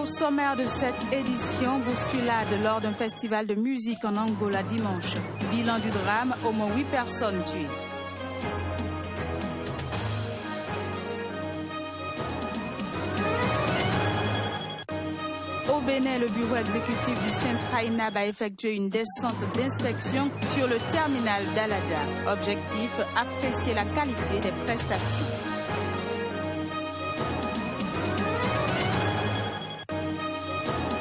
Au sommaire de cette édition, bousculade lors d'un festival de musique en Angola dimanche. Bilan du drame, au moins 8 personnes tuées. Au Bénin, le bureau exécutif du Saint-Prainab a effectué une descente d'inspection sur le terminal d'Alada. Objectif, apprécier la qualité des prestations.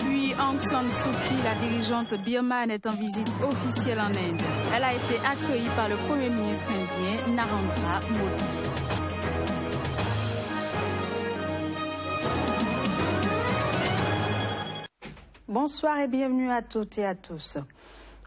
Puis Aung San Suu Kyi, la dirigeante birmane, est en visite officielle en Inde. Elle a été accueillie par le Premier ministre indien Narendra Modi. Bonsoir et bienvenue à toutes et à tous.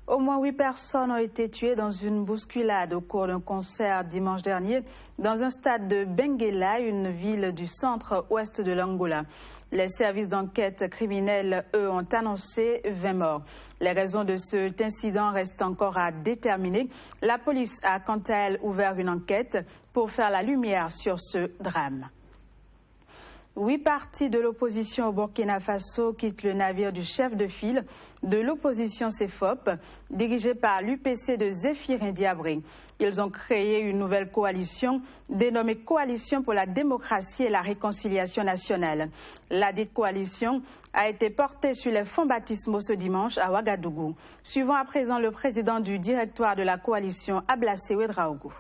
Au moins 8 personnes ont été tuées dans une bousculade au cours d'un concert dimanche dernier dans un stade de Benguela, une ville du centre-ouest de l'Angola. Les services d'enquête criminelle, eux, ont annoncé 20 morts. Les raisons de cet incident restent encore à déterminer. La police a quant à elle ouvert une enquête pour faire la lumière sur ce drame. 8 partis de l'opposition au Burkina Faso quittent le navire du chef de file de l'opposition CEFOP, dirigé par l'UPC de Zéphirin Diabré. Ils ont créé une nouvelle coalition dénommée Coalition pour la démocratie et la réconciliation nationale. La dite coalition a été portée sur les fonds baptismaux ce dimanche à Ouagadougou. Suivons à présent le président du directoire de la coalition, Ablassé Ouedraogo.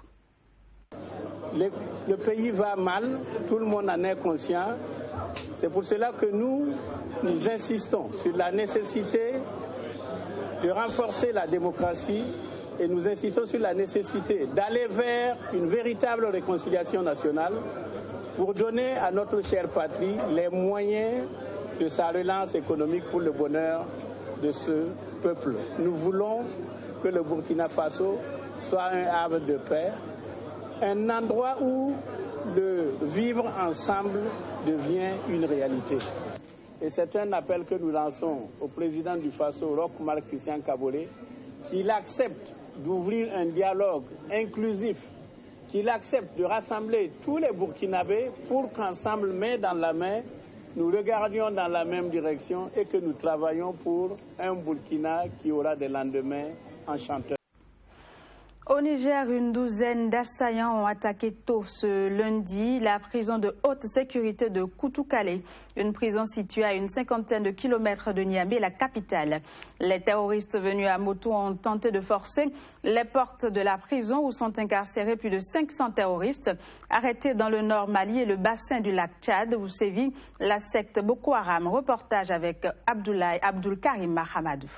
Le pays va mal, tout le monde en est conscient. C'est pour cela que nous insistons sur la nécessité de renforcer la démocratie et nous insistons sur la nécessité d'aller vers une véritable réconciliation nationale pour donner à notre chère patrie les moyens de sa relance économique pour le bonheur de ce peuple. Nous voulons que le Burkina Faso soit un havre de paix, un endroit où le vivre ensemble devient une réalité. Et c'est un appel que nous lançons au président du Faso, Roch Marc Christian Kaboré, qu'il accepte d'ouvrir un dialogue inclusif, qu'il accepte de rassembler tous les Burkinabés pour qu'ensemble, main dans la main, nous regardions dans la même direction et que nous travaillions pour un Burkina qui aura des lendemains enchanteurs. Au Niger, une douzaine d'assaillants ont attaqué tôt ce lundi la prison de haute sécurité de Koutoukale, une prison située à une cinquantaine de kilomètres de Niamey, la capitale. Les terroristes venus à moto ont tenté de forcer les portes de la prison où sont incarcérés plus de 500 terroristes arrêtés dans le nord Mali et le bassin du lac Tchad où sévit la secte Boko Haram. Reportage avec Abdul Karim Mahamadou.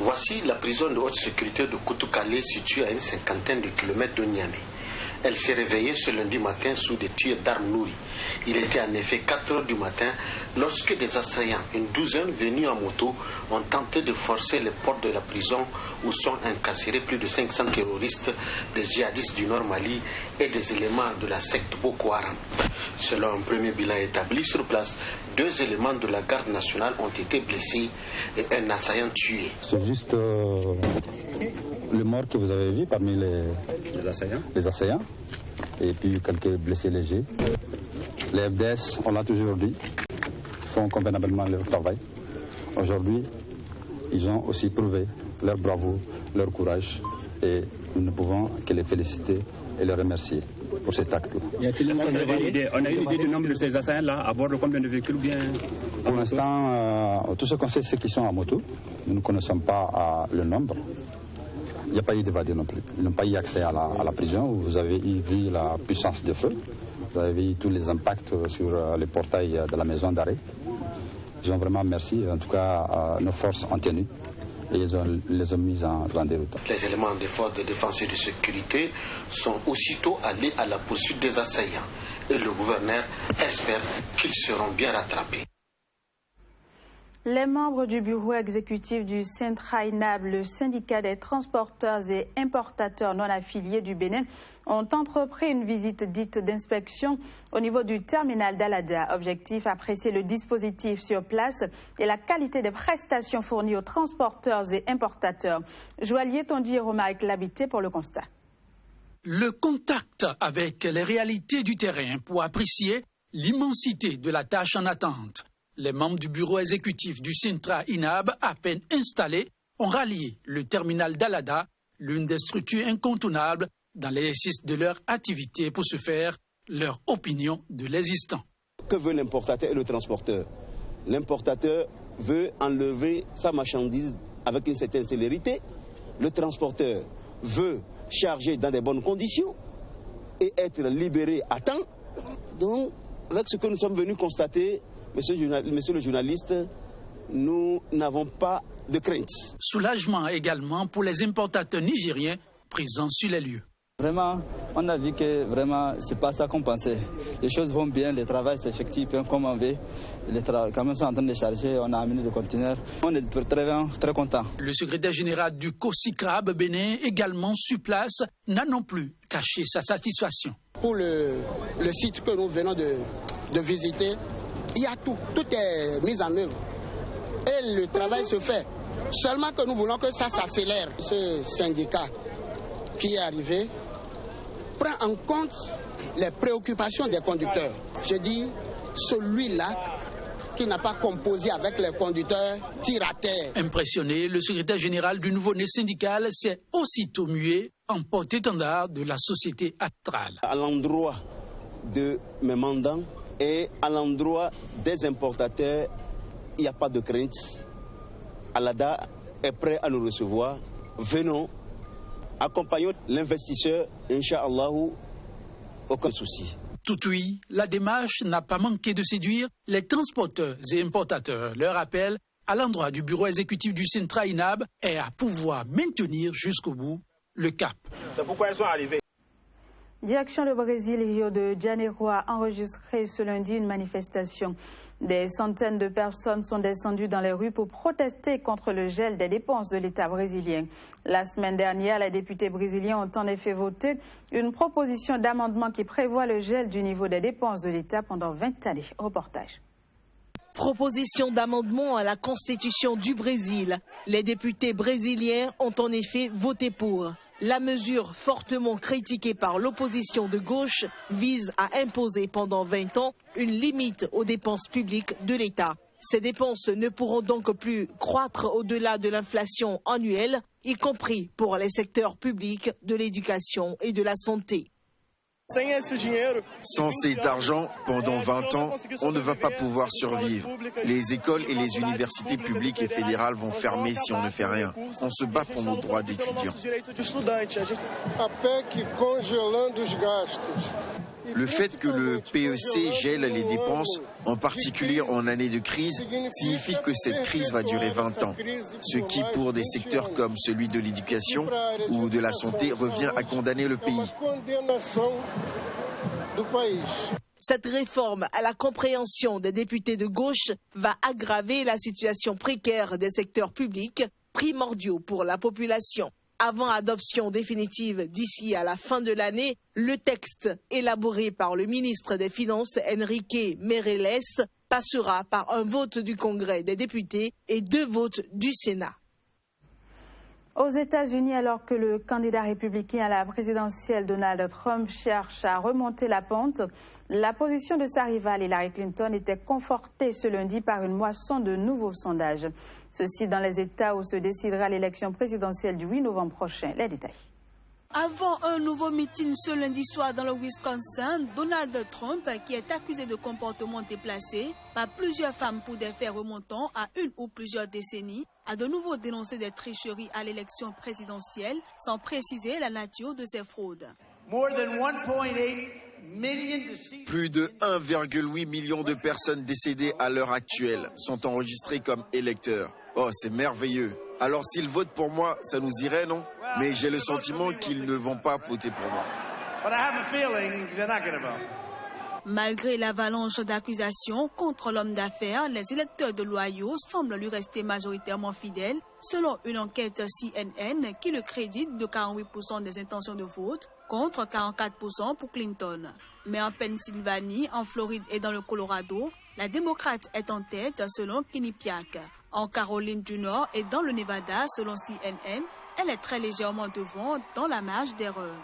Voici la prison de haute sécurité de Koutoukale située à une cinquantaine de kilomètres de Niamey. Elle s'est réveillée ce lundi matin sous des tirs d'armes nourries. Il était en effet 4 heures du matin lorsque des assaillants, une douzaine venus en moto, ont tenté de forcer les portes de la prison où sont incarcérés plus de 500 terroristes, des djihadistes du Nord Mali et des éléments de la secte Boko Haram. Selon un premier bilan établi sur place, 2 éléments de la garde nationale ont été blessés et un assaillant tué. C'est juste le mort que vous avez vu parmi les assaillants et puis quelques blessés légers. Les FDS, on l'a toujours dit, font convenablement leur travail. Aujourd'hui, ils ont aussi prouvé leur bravoure, leur courage et nous ne pouvons que les féliciter et les remercier pour cet acte-là. On a une idée du nombre de ces assaillants-là, à bord de combien de véhicules bien? Pour l'instant, tout ce qu'on sait, c'est qu'ils sont à moto. Nous ne connaissons pas le nombre. Il n'y a pas eu d'évasion non plus. Ils n'ont pas eu accès à la prison où vous avez vu la puissance de feu. Vous avez vu tous les impacts sur les portails de la maison d'arrêt. Ils ont vraiment merci. En tout cas, nos forces ont tenu. Et ils les ont mis en déroute. Les éléments des forces de défense et de sécurité sont aussitôt allés à la poursuite des assaillants. Et le gouverneur espère qu'ils seront bien rattrapés. Les membres du bureau exécutif du Saint-Prainab, le syndicat des transporteurs et importateurs non affiliés du Bénin, ont entrepris une visite dite d'inspection au niveau du terminal d'Alada. Objectif, apprécier le dispositif sur place et la qualité des prestations fournies aux transporteurs et importateurs. Joaillier Tondi et Romaric l'habité pour le constat. Le contact avec les réalités du terrain pour apprécier l'immensité de la tâche en attente. Les membres du bureau exécutif du Sintra-INAB, à peine installés, ont rallié le terminal d'Alada, l'une des structures incontournables dans l'exercice de leur activité pour se faire leur opinion de l'existant. Que veut l'importateur et le transporteur? L'importateur veut enlever sa marchandise avec une certaine célérité. Le transporteur veut charger dans de bonnes conditions et être libéré à temps. Donc, avec ce que nous sommes venus constater, monsieur le journaliste, nous n'avons pas de crainte. Soulagement également pour les importateurs nigériens présents sur les lieux. Vraiment, on a vu que vraiment, c'est pas ça qu'on pensait. Les choses vont bien, le travail s'effectue comme on veut. Les camions sont en train de charger, on a amené des conteneurs. On est très content. Le secrétaire général du COSICRAB Bénin, également sur place, n'a non plus caché sa satisfaction. Pour le site que nous venons de visiter, il y a tout est mis en œuvre. Et le travail se fait. Seulement que nous voulons que ça s'accélère. Ce syndicat qui est arrivé prend en compte les préoccupations des conducteurs. Je dis, celui-là qui n'a pas composé avec les conducteurs tire à terre. Impressionné, le secrétaire général du nouveau-né syndical s'est aussitôt mué en porte-étendard de la société Astral. À l'endroit de mes mandants et à l'endroit des importateurs, il n'y a pas de crainte. Alada est prêt à nous recevoir. Venons, accompagnons l'investisseur, Inch'Allah, aucun souci. Toutefois, la démarche n'a pas manqué de séduire les transporteurs et importateurs. Leur appel à l'endroit du bureau exécutif du Sintra-INAB est à pouvoir maintenir jusqu'au bout le cap. C'est pourquoi ils sont arrivés. Direction le Brésil, Rio de Janeiro a enregistré ce lundi une manifestation. Des centaines de personnes sont descendues dans les rues pour protester contre le gel des dépenses de l'État brésilien. La semaine dernière, les députés brésiliens ont en effet voté une proposition d'amendement qui prévoit le gel du niveau des dépenses de l'État pendant 20 années. Reportage. Proposition d'amendement à la Constitution du Brésil. Les députés brésiliens ont en effet voté pour. La mesure, fortement critiquée par l'opposition de gauche, vise à imposer pendant 20 ans une limite aux dépenses publiques de l'État. Ces dépenses ne pourront donc plus croître au-delà de l'inflation annuelle, y compris pour les secteurs publics de l'éducation et de la santé. Sans cet argent, pendant 20 ans, on ne va pas pouvoir survivre. Les écoles et les universités publiques et fédérales vont fermer si on ne fait rien. On se bat pour nos droits d'étudiants. Le fait que le PEC gèle les dépenses, en particulier en année de crise, signifie que cette crise va durer 20 ans. Ce qui, pour des secteurs comme celui de l'éducation ou de la santé, revient à condamner le pays. Cette réforme, à la compréhension des députés de gauche, va aggraver la situation précaire des secteurs publics, primordiaux pour la population. Avant adoption définitive d'ici à la fin de l'année, le texte élaboré par le ministre des Finances Enrique Meirelles passera par un vote du Congrès des députés et 2 votes du Sénat. Aux États-Unis, alors que le candidat républicain à la présidentielle Donald Trump cherche à remonter la pente, la position de sa rivale Hillary Clinton était confortée ce lundi par une moisson de nouveaux sondages. Ceci dans les États où se décidera l'élection présidentielle du 8 novembre prochain. Les détails. Avant un nouveau meeting ce lundi soir dans le Wisconsin, Donald Trump, qui est accusé de comportement déplacé par plusieurs femmes pour des faits remontant à une ou plusieurs décennies, a de nouveau dénoncé des tricheries à l'élection présidentielle sans préciser la nature de ces fraudes. Plus de 1,8 million de personnes décédées à l'heure actuelle sont enregistrées comme électeurs. Oh, c'est merveilleux. Alors s'ils votent pour moi, ça nous irait, non? Mais j'ai le sentiment qu'ils ne vont pas voter pour moi. Malgré l'avalanche d'accusations contre l'homme d'affaires, les électeurs de l'Ohio semblent lui rester majoritairement fidèles, selon une enquête CNN qui le crédite de 48% des intentions de vote contre 44% pour Clinton. Mais en Pennsylvanie, en Floride et dans le Colorado, la démocrate est en tête selon Quinnipiac. En Caroline du Nord et dans le Nevada, selon CNN, elle est très légèrement devant dans la marge d'erreur.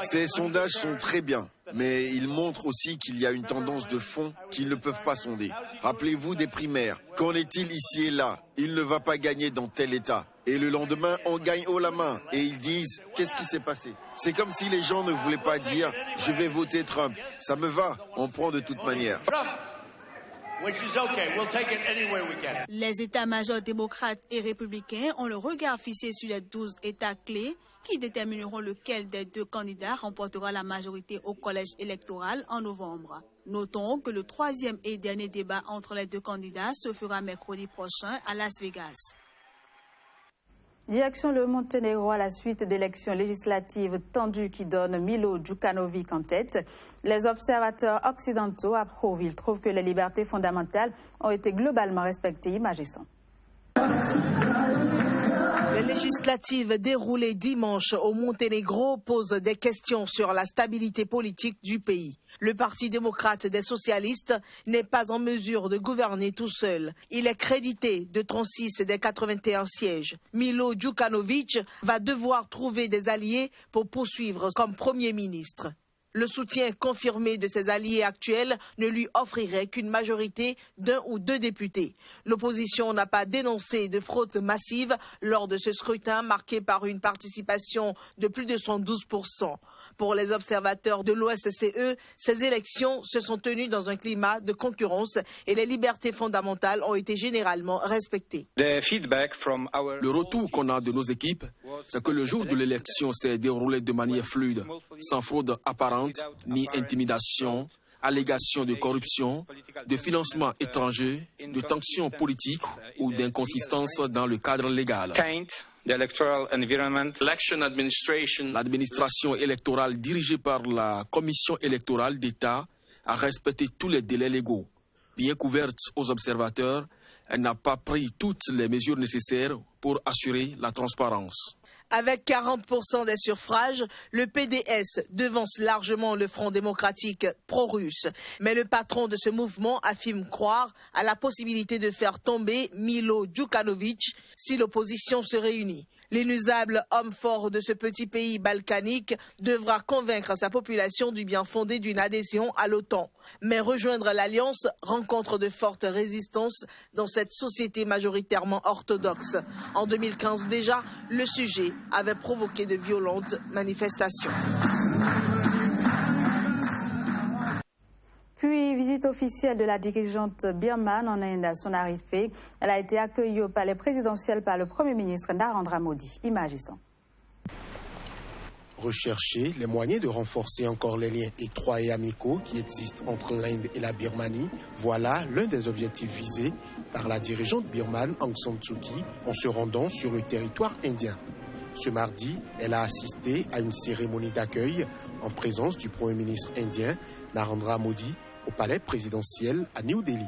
Ces sondages sont très bien, mais il montre aussi qu'il y a une tendance de fond qu'ils ne peuvent pas sonder. Rappelez-vous des primaires. Qu'en est-il ici et là? Il ne va pas gagner dans tel État. Et le lendemain, on gagne haut la main. Et ils disent, qu'est-ce qui s'est passé? C'est comme si les gens ne voulaient pas dire, je vais voter Trump. Ça me va, on prend de toute manière. Les états-majors démocrates et républicains ont le regard fixé sur les 12 États clés qui détermineront lequel des deux candidats remportera la majorité au collège électoral en novembre. Notons que le troisième et dernier débat entre les deux candidats se fera mercredi prochain à Las Vegas. Direction le Monténégro à la suite d'élections législatives tendues qui donnent Milo Djukanovic en tête. Les observateurs occidentaux approuvent. Ils trouvent que les libertés fondamentales ont été globalement respectées. Images et sons. Les législatives déroulées dimanche au Monténégro posent des questions sur la stabilité politique du pays. Le Parti démocrate des socialistes n'est pas en mesure de gouverner tout seul. Il est crédité de 36 des 81 sièges. Milo Djukanovic va devoir trouver des alliés pour poursuivre comme Premier ministre. Le soutien confirmé de ses alliés actuels ne lui offrirait qu'une majorité d'un ou deux députés. L'opposition n'a pas dénoncé de fraude massive lors de ce scrutin marqué par une participation de plus de 112%. Pour les observateurs de l'OSCE, ces élections se sont tenues dans un climat de concurrence et les libertés fondamentales ont été généralement respectées. Le retour qu'on a de nos équipes, c'est que le jour de l'élection s'est déroulé de manière fluide, sans fraude apparente ni intimidation, allégations de corruption, de financement étranger, de tensions politiques ou d'inconsistances dans le cadre légal. L'administration électorale dirigée par la Commission électorale d'État a respecté tous les délais légaux. Bien couverte aux observateurs, elle n'a pas pris toutes les mesures nécessaires pour assurer la transparence. Avec 40% des suffrages, le PDS devance largement le Front démocratique pro-russe. Mais le patron de ce mouvement affirme croire à la possibilité de faire tomber Milo Djukanovic si l'opposition se réunit. L'inusable homme fort de ce petit pays balkanique devra convaincre sa population du bien fondé d'une adhésion à l'OTAN. Mais rejoindre l'Alliance rencontre de fortes résistances dans cette société majoritairement orthodoxe. En 2015 déjà, le sujet avait provoqué de violentes manifestations. Puis, visite officielle de la dirigeante birmane en Inde à son arrivée. Elle a été accueillie au palais présidentiel par le Premier ministre Narendra Modi. Images et sons. Rechercher les moyens de renforcer encore les liens étroits et amicaux qui existent entre l'Inde et la Birmanie, voilà l'un des objectifs visés par la dirigeante birmane Aung San Suu Kyi en se rendant sur le territoire indien. Ce mardi, elle a assisté à une cérémonie d'accueil en présence du Premier ministre indien Narendra Modi au palais présidentiel à New Delhi.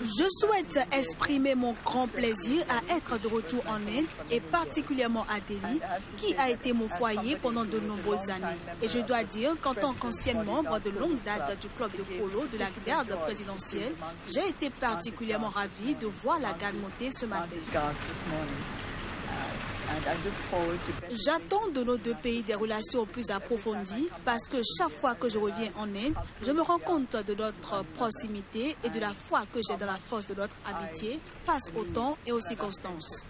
Je souhaite exprimer mon grand plaisir à être de retour en Inde et particulièrement à Delhi, qui a été mon foyer pendant de nombreuses années. Et je dois dire qu'en tant qu'ancienne membre de longue date du club de polo de la garde présidentielle, j'ai été particulièrement ravie de voir la garde monter ce matin. J'attends de nos deux pays des relations plus approfondies parce que chaque fois que je reviens en Inde, je me rends compte de notre proximité et de la foi que j'ai dans la force de notre amitié face au temps et aux circonstances.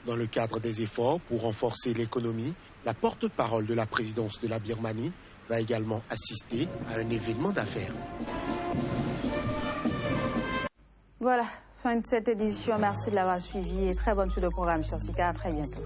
Dans le cadre des efforts pour renforcer l'économie, la porte-parole de la présidence de la Birmanie va également assister à un événement d'affaires. Voilà, fin de cette édition. Merci de l'avoir suivi et très bonne suite au programme sur Sika. À très bientôt.